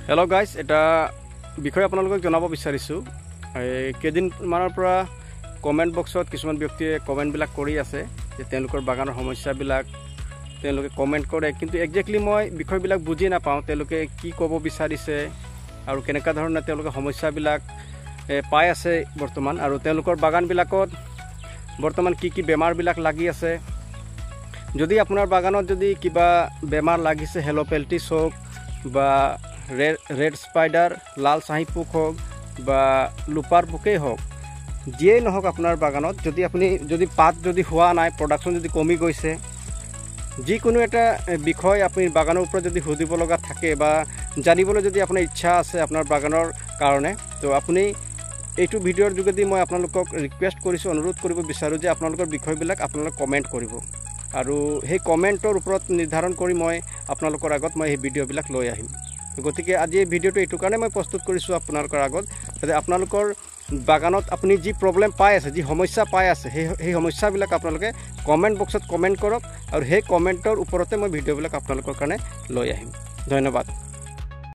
Hello' guys, এটা বিষয় আপোনালোকক জনাব বিচাৰিছোঁ। কেইদিনমানৰ পৰা কমেণ্ট বক্সত কিছুমান ব্যক্তিয়ে কমেণ্টবিলাক কৰি আছে যে তেওঁলোকৰ বাগানৰ সমস্যাবিলাক তেওঁলোকে কমেণ্ট কৰে, কিন্তু একজেক্টলি মই বিষয়বিলাক বুজি নাপাওঁ। তেওঁলোকে কি ক'ব বিচাৰিছে আৰু কেনেকুৱা ধৰণে তেওঁলোকে সমস্যাবিলাক পাই আছে বৰ্তমান, আৰু তেওঁলোকৰ বাগানবিলাকত বৰ্তমান কি কি বেমাৰবিলাক লাগি আছে। যদি আপোনাৰ বাগানত যদি কিবা বেমাৰ লাগিছে, হেল'পেল্টিছ হওক বা ৰেড স্পাইডাৰ, লাল চাহী পোক হওক বা লোপাৰ পোকেই হওক, যিয়েই নহওক আপোনাৰ বাগানত, যদি পাত যদি হোৱা নাই, প্ৰডাকশ্যন যদি কমি গৈছে, যিকোনো এটা বিষয় আপুনি বাগানৰ ওপৰত যদি সুধিব লগা থাকে বা জানিবলৈ যদি আপোনাৰ ইচ্ছা আছে আপোনাৰ বাগানৰ কাৰণে, তো আপুনি এইটো ভিডিঅ'ৰ যোগেদি মই আপোনালোকক ৰিকুৱেষ্ট কৰিছোঁ, অনুৰোধ কৰিব বিচাৰোঁ যে আপোনালোকৰ বিষয়বিলাক আপোনালোকে কমেণ্ট কৰিব, আৰু সেই কমেণ্টৰ ওপৰত নিৰ্ধাৰণ কৰি মই আপোনালোকৰ আগত সেই ভিডিঅ'বিলাক লৈ আহিম। গতিকে আজি এই ভিডিঅ'টো এইটো কাৰণে মই প্ৰস্তুত কৰিছোঁ আপোনালোকৰ আগত, যাতে আপোনালোকৰ বাগানত আপুনি যি প্ৰব্লেম পাই আছে, যি সমস্যা পাই আছে, সেই সমস্যাবিলাক আপোনালোকে কমেণ্ট বক্সত কমেণ্ট কৰক, আৰু সেই কমেণ্টৰ ওপৰতে মই ভিডিঅ'বিলাক আপোনালোকৰ কাৰণে লৈ আহিম। ধন্যবাদ।